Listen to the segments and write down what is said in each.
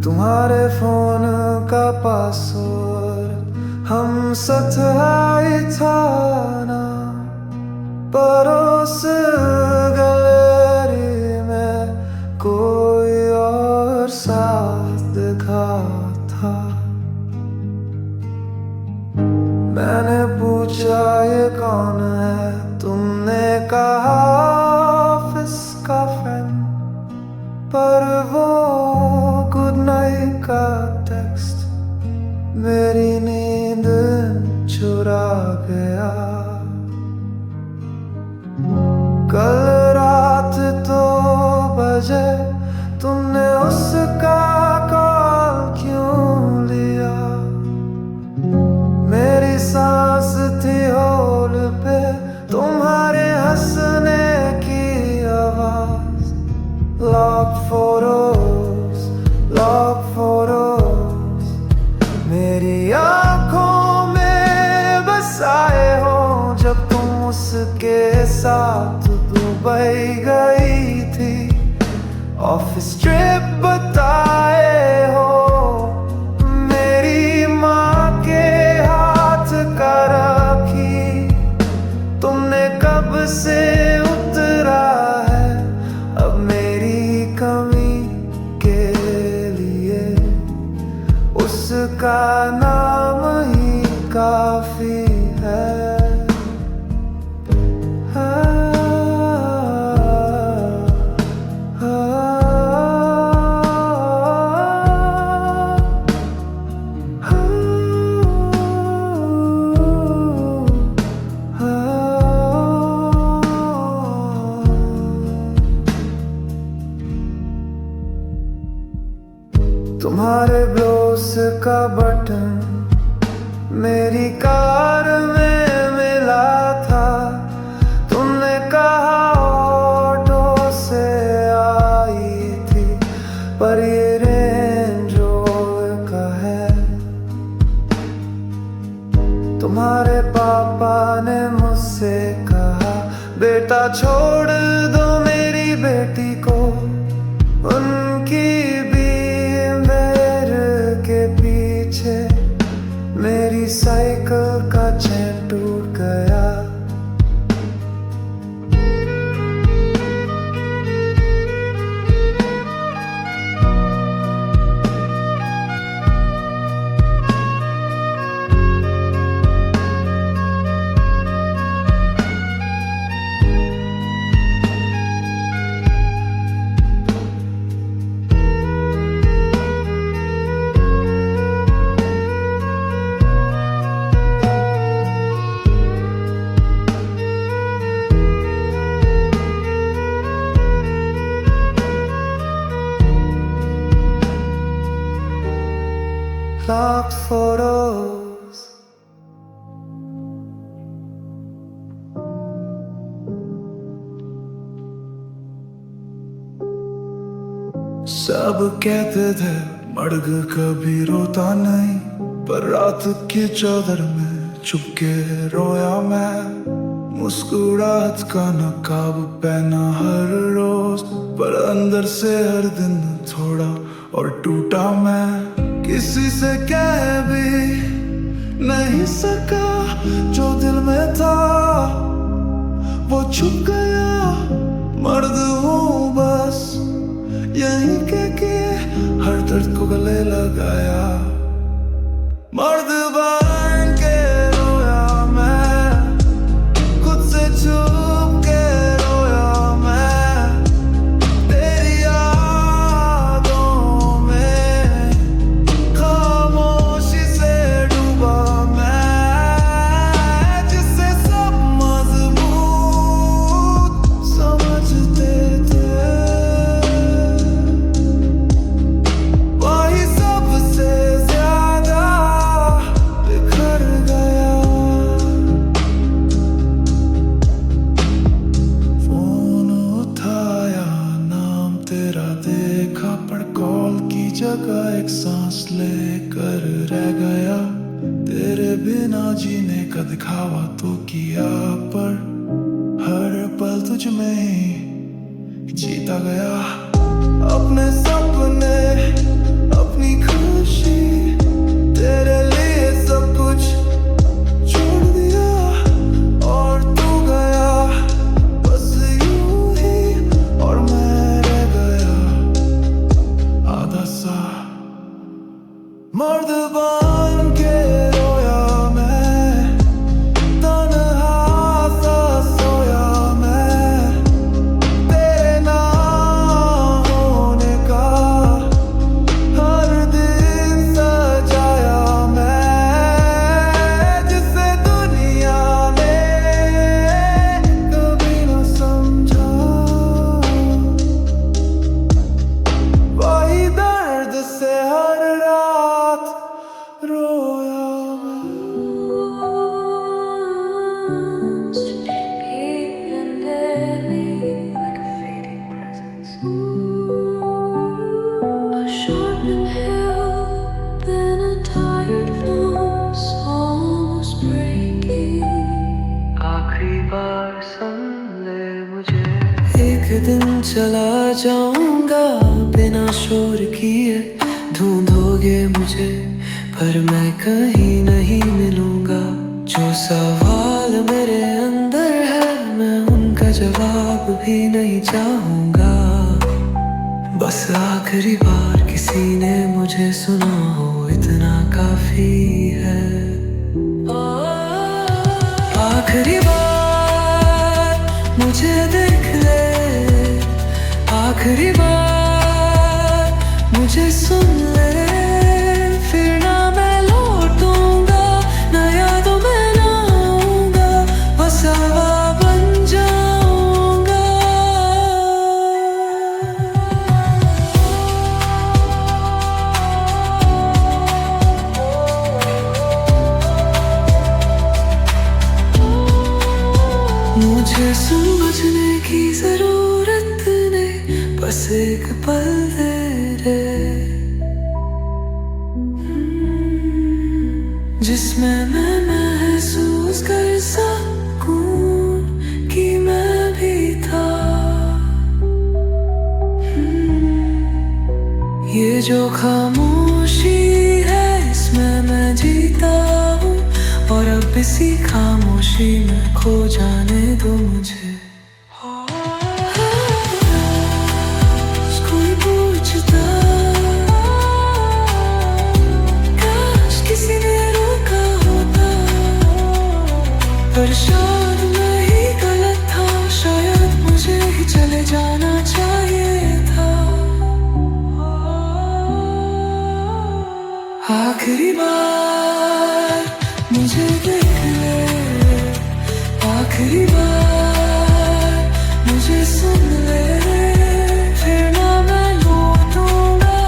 तुम्हारे फोन का पासवर्ड हम सतहाई था ना, पर उस गैलरी में कोई और साथ दिखा था। मैंने पूछा ये कौन है, तुमने कहा ऑफिस का फ्रेंड, पर वो गुड नाइट का टेक्स्ट मेरी नींद चुरा गया। कल रात 2 बजे तुमने उसका कॉल क्यों लिया? मेरी सांस थी होल पे तुम्हारे हंसने की आवाज। लॉक फोटोज मेरी आंखों में बसाए हो जब तुम उसके साथ दुबई गई थी। ऑफिस ट्रिप बताए हो, मेरी माँ के हाथ का राखी तुमने कब से उतरा है अब मेरी कमी के लिए। उसका नाम ही काफी है। तुम्हारे ब्लोस का बटन मेरी कार में मिला था। तुमने कहा ऑटो से आई थी, पर ये रेंज रोवर का है। तुम्हारे पापा ने मुझसे कहा बेटा छोड़ दो मेरी बेटी को, उनकी मेरी साइकिल का चैन टूट गया। Locked photos सब कहते थे मर्द कभी रोता नहीं, पर रात की चादर में चुपके रोया मैं। मुस्कुराहट का नकाब पहना हर रोज, पर अंदर से हर दिन थोड़ा और टूटा मैं। किसी से कह भी नहीं सका जो दिल में था, वो छुप गया। मर्द हूँ बस यही कह के हर दर्द को गले लगाया। मर्द बन के रोया मैं, खुद से छुप के रोया मैं। तेरी यादों में खामोशी से डूबा मैं, जिससे सब मजबूत समझते थे वही सबसे ज्यादा बिखर तो किया पर हर पल तुझ में ही जीता गया। अपने सपने अपनी खुशी तेरे लिए सब कुछ छोड़ दिया और तू गया बस यूं ही और मैं रह गया आधा सा। मर्द बन के रोया मैं, तन्हा सा सोया मैं, तेरे ना होने का हर दिन सजाया मैं, जिसे दुनिया ने कभी न समझा। वही दर्द से हर रात रोया मैं। आखिरी बार सुन ले मुझे, एक दिन चला जाऊंगा बिना शोर किए, ढूंढोगे मुझे पर मैं कहीं नहीं मिलूंगा। जो सवाल मेरे अंदर है मैं उनका जवाब भी नहीं चाहूंगा। बस आखिरी बार किसी ने मुझे सुना हो इतना काफी है। आखिरी बार मुझे देख ले, आखिरी बार मुझे सुन ले, फिर ना मैं लौटूंगा, ना यादों में ना आऊंगा, बस हवा बन जाऊंगा। मुझे समझने की जरूरत नहीं, बस एक पल दे रे, जिसमें मैं महसूस कर सकूं कि मैं भी था। ये जो खामोशी है इसमें मैं जीता हूँ, और अब इसी खामोशी में खो जाने दो मुझे। कोई पूछता काश किसी ने रोका होता, पर शायद मैं ही गलत था, शायद मुझे ही चले जाना चाहिए था। आखिरी बार मुझे देख ले, आखिरी बार मुझे सुन ले, फिर ना मैं लौटूंगा,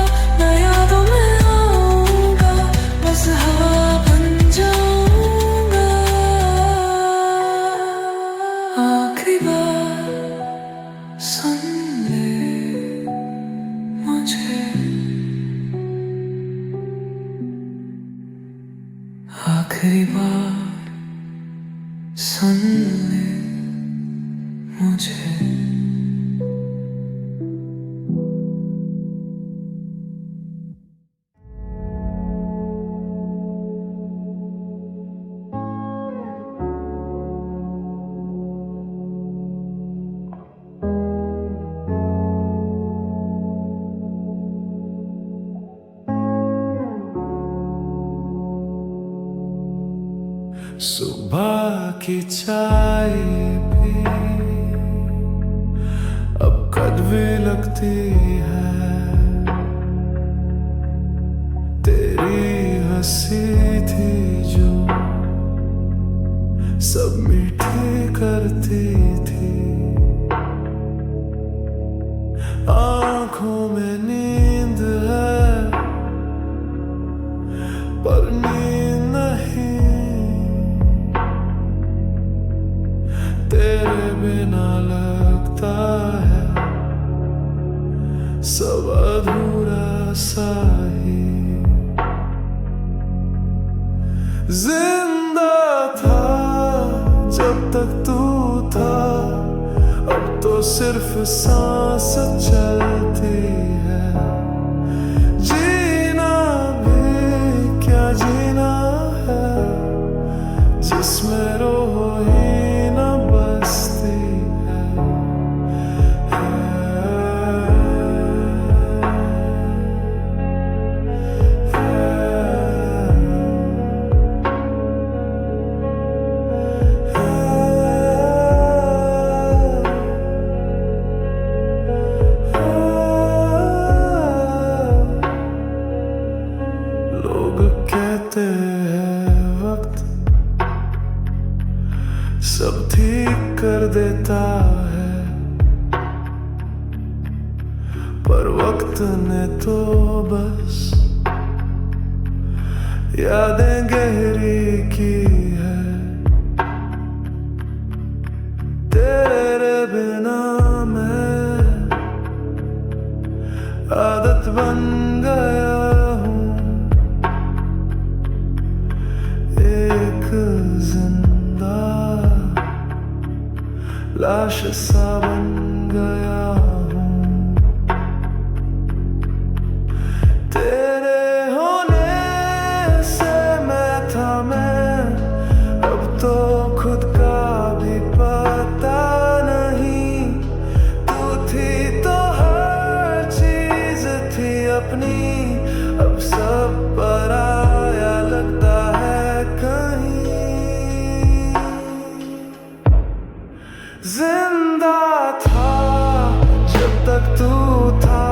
ना यादों में आऊंगा, बस हवा बन जाऊंगा। आखिरी बार सुन ले मुझे, आखिरी बार सुन ले मुझे। सुबह की चाय भी अब कड़वी लगती है, तेरी हंसी थी जो सब मीठी करती थी। आँखों में नींद है पर नींद नहीं, तेरे बिना लगता है सब अधूरा सा ही। जिंदा था तक तू था, अब तो सिर्फ सांस चलती है। जीना भी क्या जीना है, जिसमें रूह ही न बसती है। लोग कहते हैं वक्त सब ठीक कर देता है, पर वक्त ने तो बस यादें गहरी की है। तेरे बिना मैं आदत बन गया हूँ, एक जिंदा लाश सा बन गया हूँ। तेरे होने से मैं था मैं, अब तो खुद का भी पता नहीं। तू थी तो हर चीज थी अपनी, अब सब पराया लगता है कहीं। जिंदा था जब तक तू था,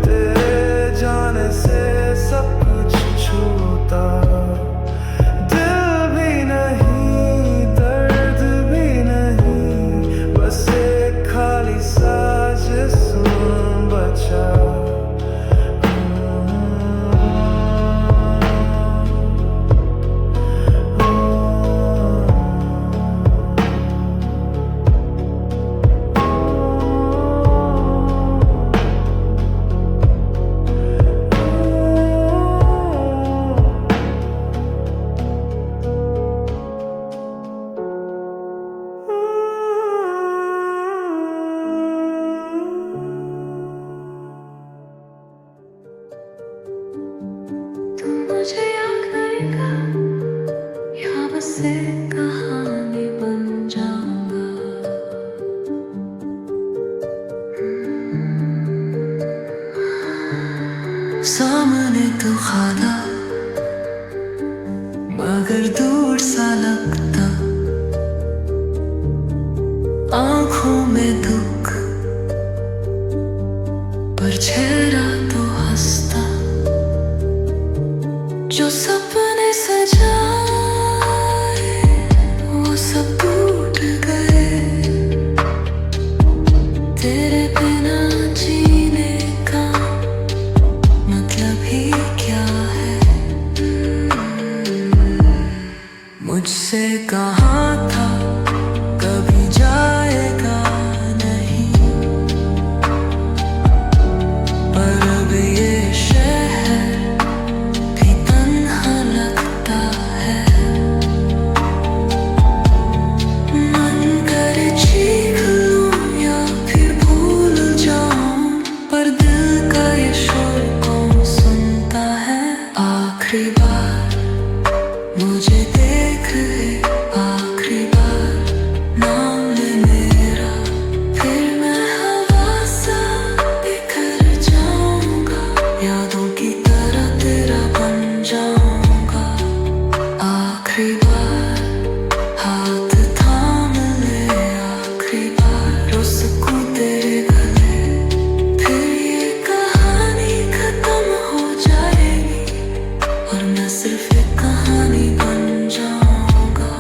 तेरे जाने से सब कुछ छूटा। दिल भी नहीं, दर्द भी नहीं, बस एक खाली सा जिस्म बचा। मुझे याद करेगा या बस एक कहानी बन जाऊंगा। सामने तो खादा मगर दूर सा लगता, आंखों में दुख पर चेहरा तो हंसता। जो सपने सजाए वो सब टूट गए, तेरे बिना जीने का मतलब ही क्या है। मुझसे कहाँ था कभी जाएगा नहीं, पर अब ये शहर भी तन्हा लगता है। मन करे चीख लूं या फिर भूल जाऊं, पर दिल का ये शोर कौन सुनता है। आखिरी बार मुझे देख ले, आखिरी बार नाम ले मेरा, फिर मैं हवा सा बिखर जाऊंगा, यादों की तरह तेरा बन जाऊंगा। आखिरी बार हाथ थाम ले, आखिरी बार रो सकूं तेरे गले, फिर ये कहानी खत्म हो जाएगी और मैं सिर्फ एक कहानी बन जाऊंगा।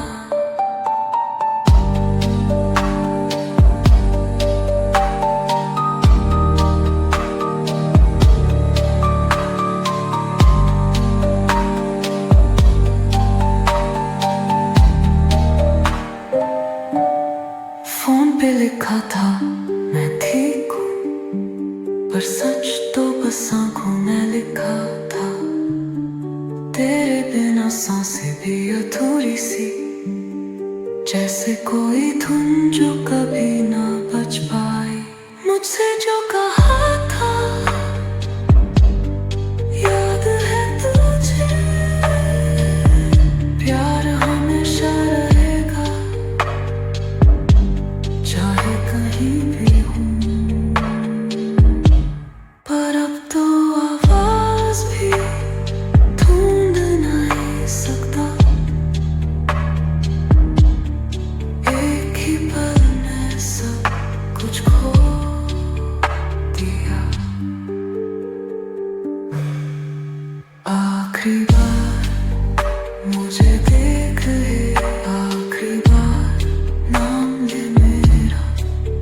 फोन पे लिखा था मैं ठीक हूँ, पर सच तो बस आंखों में लिखा था। तेरे बिना सांसें भी अधूरी सी, जैसे जैसे कोई धुन जो कभी ना बच पाई मुझसे जो कहा था याद है तुझे प्यार हमेशा रहेगा चाहे कहीं भी हूँ पर अब तो आवाज भी ढूंढ नहीं सकता एक ही पल में सब कुछ खो दिया आखिरी बार मुझे देख ले आखिरी बार नाम ले मेरा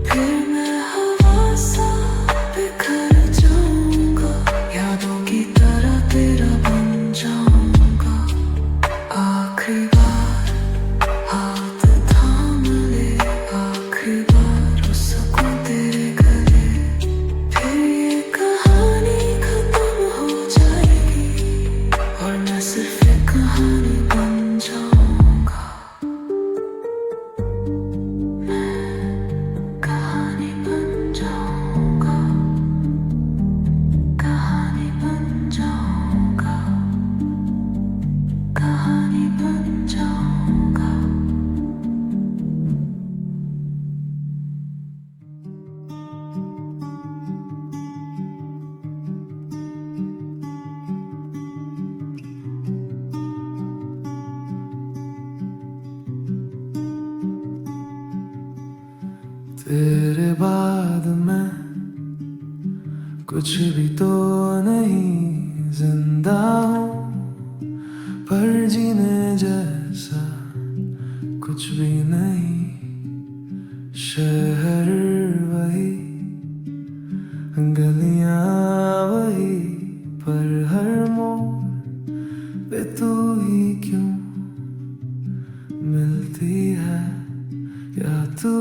फिर मैं हवा सा बिखर जाऊंगा यादों की तरह तेरा बन जाऊंगा आखिरी बार हाथ थाम ले आखिरी बार हो सकूं तेरे गले फिर ये कहानी खत्म हो जाएगी और मैं सिर्फ एक कहानी बन जाऊंगा मैं कहानी बन जाऊंगा कहानी बन जाऊंगा कहानी बन जाऊंगा तेरे बाद मैं कुछ भी तो नहीं जिंदा हूँ पर जीने जैसा कुछ भी नहीं शहर वही गलियां वही पर हर मोड़ पे तू ही क्यों मिलती है क्या तू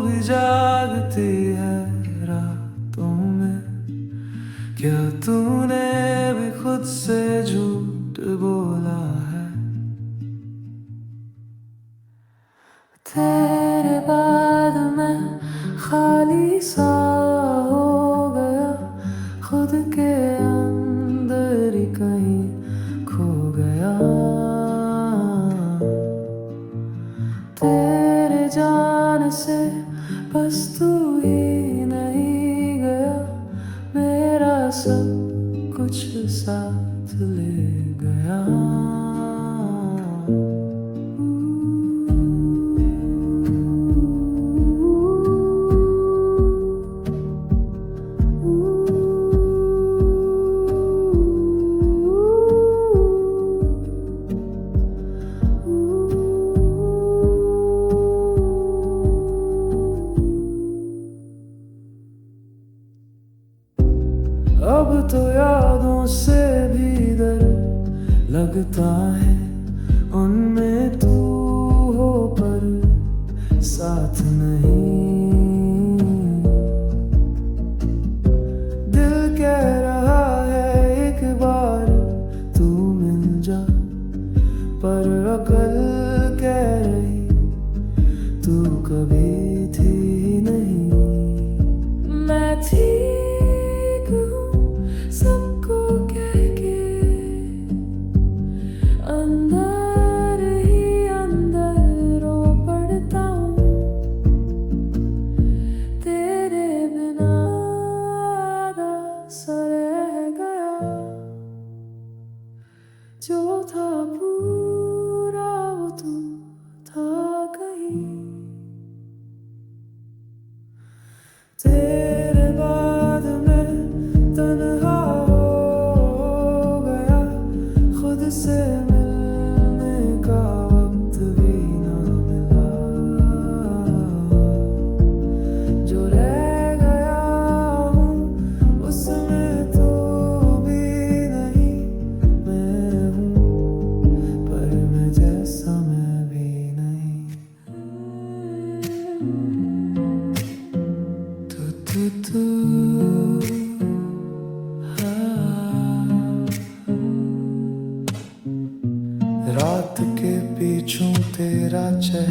भी जागती है रातों में क्या तूने भी खुद से झूठ बोला है तेरे बाद मैं खाली सा हो गया खुद के अंदर ही कहीं खो गया तेरे जाने से बस तू ही नहीं गया मेरा सब कुछ साथ ले गया अब तो यादों से भी डर लगता है उनमें तू हो पर साथ नहीं दिल कह रहा है एक बार तू मिल जा पर अकल कह रही तू कभी थी नहीं मैं थी सबको कह के अंदर ही अंदर रो पड़ता हूँ तेरे बिना सा रह गया जो था पूरा वो तू था कहीं तेरे बाद मैं तन्हा हो गया खुद से मिलने का वक्त भी ना मिला जो रह गया हूँ उसमें तो भी नहीं मैं हूँ पर मैं जैसा मैं भी नहीं तू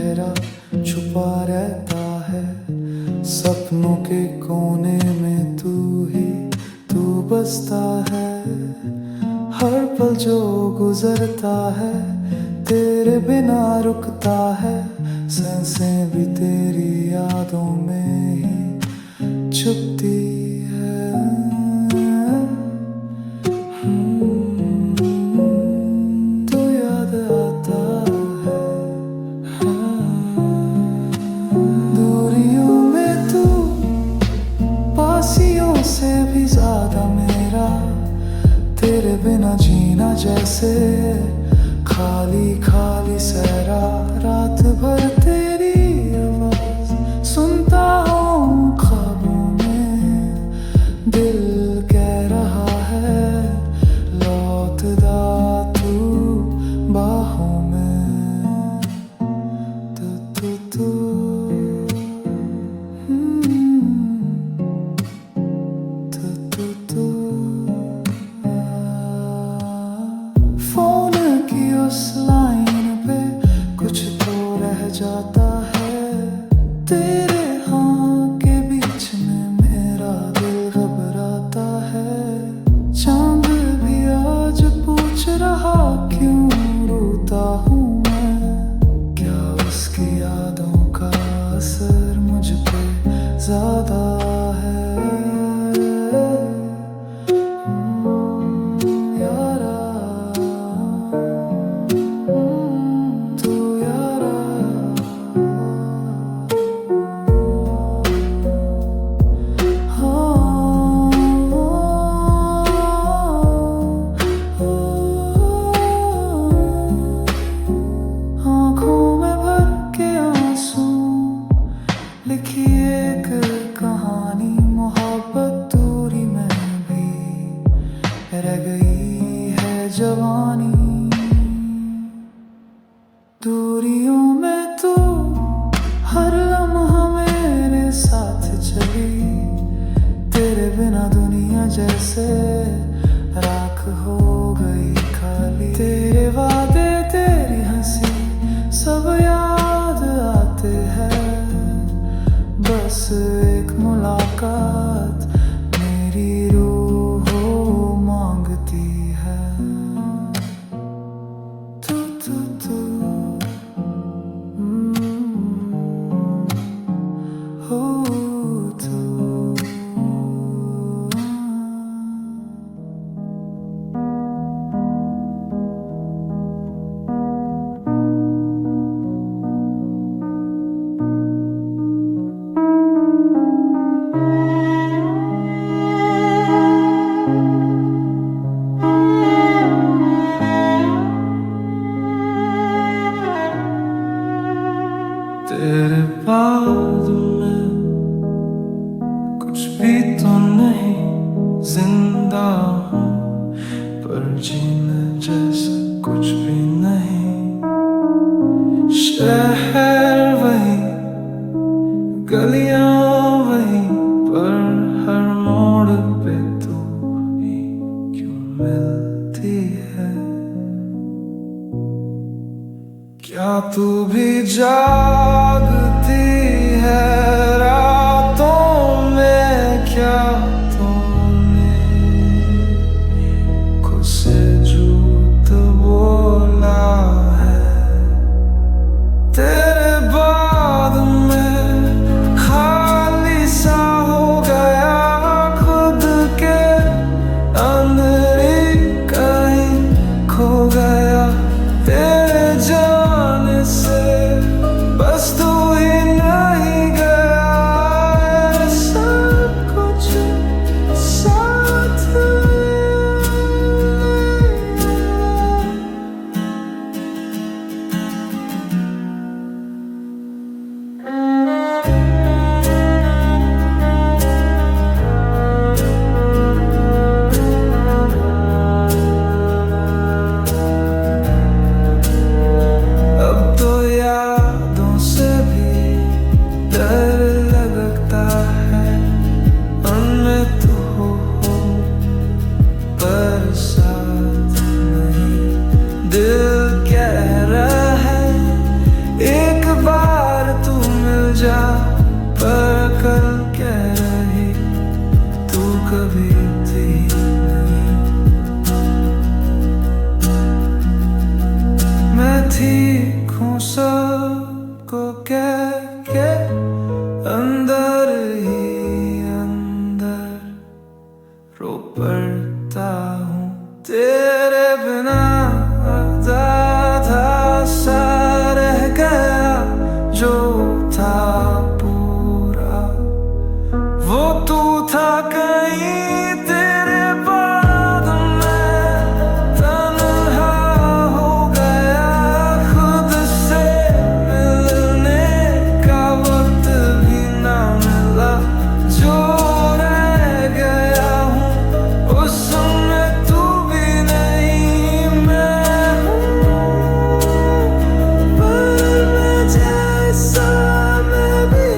चेहरा छुपा रहता है, सपनों के कोने में तू ही तू बसता है। हर पल जो गुजरता है तेरे बिना रुकता है, सांसें भी तेरी यादों में ही छुपती है। तो याद आता है, दूरियों में तू पासियों से भी ज्यादा मेरा, तेरे बिना जीना जैसे खाली खाली सहरा। रात भर तेरी आवाज सुनता हूँ ख्वाबों में, दिल कह रहा है लौट जा तू बाहों में। तू फोन की उस लाइन पे कुछ तो रह जाता है, तेरे हाँ के बीच में मेरा दिल घबराता है। चांद भी आज पूछ रहा क्यों रोता हूँ मैं, क्या उसकी यादों का असर मुझ पे ज्यादा है। लिखी एक कहानी मोहब्बत दूरी में भी रह गई है जवानी। दूरियों में तू हर लम्हा मेरे साथ चली, तेरे बिना दुनिया जैसे राख हो गई खाली। तेरे वादे तेरी हंसी सब याद आते हैं, बस एक मुलाकात मेरी रूह मांगती है। तू हो तू। तेरे बाद में कुछ भी तो नहीं, जिंदा हूँ पर जीने जैसा कुछ भी नहीं। शहर वही, गलियां वही, पर हर मोड़ पे तू ही क्यों मिलती है। क्या तू भी जागती है रातों में, क्या तूने खुद से झूठ बोला है। तेरे बाद में खाली सा हो गया, खुद के अंदर ही कहीं खो गया। तेरे जाने से बस के अंदर ही अंदर रो पड़ता हूँ तेरे बिना आधा सा रह गया जो था पूरा वो तू था कहीं तेरे बाद मैं तन्हा हो गया खुद से मिलने का वक्त भी ना मिला जो रह गया हूँ उसमें तू भी नहीं मैं हूँ पर मैं जैसा मैं भी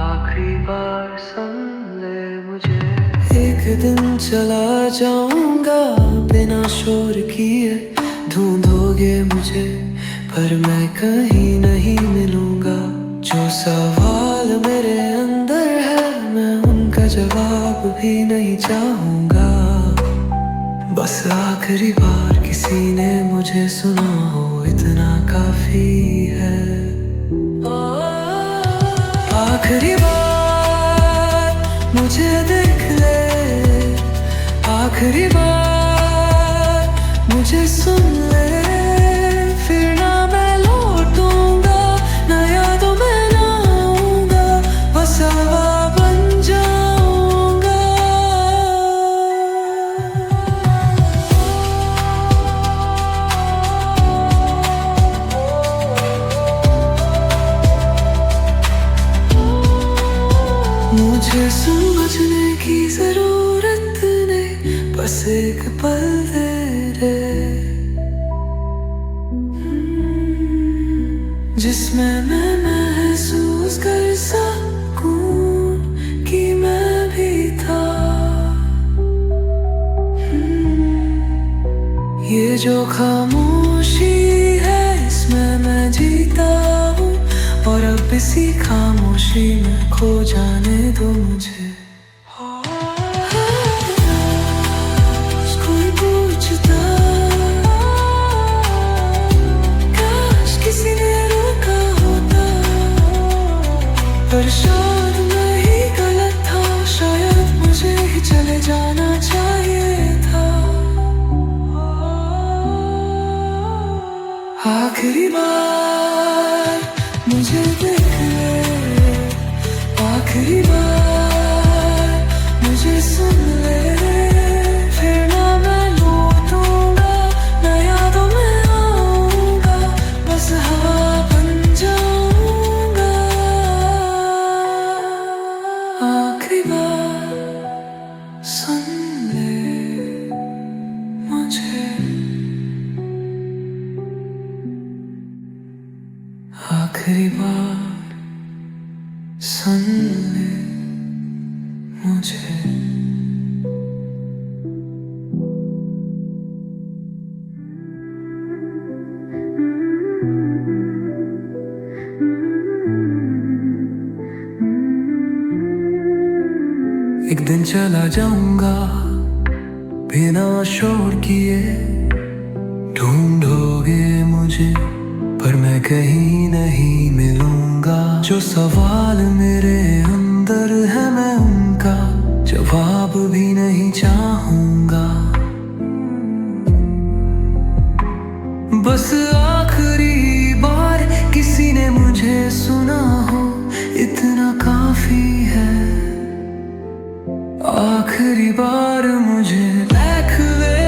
आखिरी बार सुन ले मुझे एक दिन चला जाऊंगा बिना शोर किए ढूंढोगे मुझे पर मैं कहीं नहीं मिलूंगा जो सवाल मेरे अंदर है मैं उनका जवाब भी नहीं चाहूंगा बस आखिरी बार किसी ने मुझे सुना हो इतना काफी है आखिरी बार मुझे देख ले आखिरी बार मुझे सुन ले फिर ना मैं लौटूंगा ना यादों में ना आऊंगा बस हवा बन जाऊंगा मुझे समझने की जरूरत नहीं बस एक पल दे रे जिसमें मैं महसूस कर सकूं कि मैं भी था ये जो खामोशी है इसमें मैं जीता हूँ और अब इसी खामोशी में खो जाने दो मुझे कोई पूछता काश किसी ने रोका होता पर शायद मैं ही गलत था शायद मुझे ही चले जाना चाहिए था आखिरी बार मुझे देख ले आखिरी बार मुझे सुन ले फिर ना मैं लौटूंगा ना यादों में आऊंगा बस हवा बन जाऊंगा आखिरी बार सुन ले मुझे आखिरी बार सुन ले मुझे एक दिन चला जाऊंगा बिना शोर किए ढूंढोगे मुझे पर मैं कहीं नहीं मिलूंगा जो सवाल मेरे अंदर है मैं उनका जवाब भी नहीं चाहूंगा बस आखिरी बार किसी ने मुझे सुना हो इतना काफी है आखिरी बार मुझे देख ले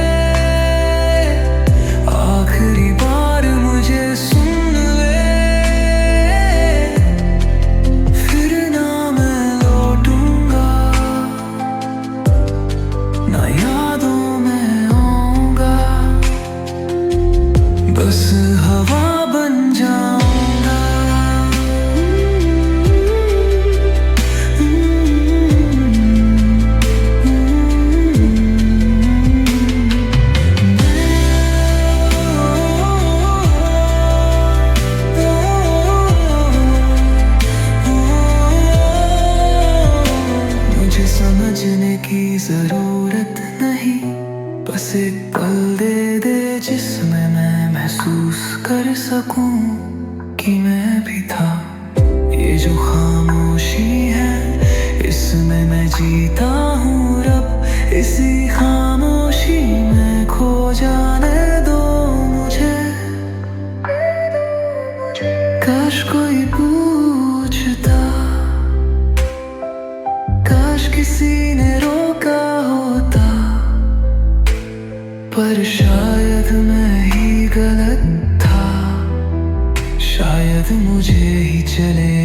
आखिरी बार मुझे सुन ले फिर ना मैं लौटूंगा ना यादों में आऊंगा बस हवा बन जाऊंगा बस एक पल दे दे जिसमें मैं महसूस कर सकूं कि मैं भी था। ये जो खामोशी है इसमें मैं जीता हूँ रब, इसी खामोशी में खो जाने दो मुझे। काश कोई पूछता, काश किसी ने रोका होता, पर शायद मैं ही गलत था। शायद मुझे ही चले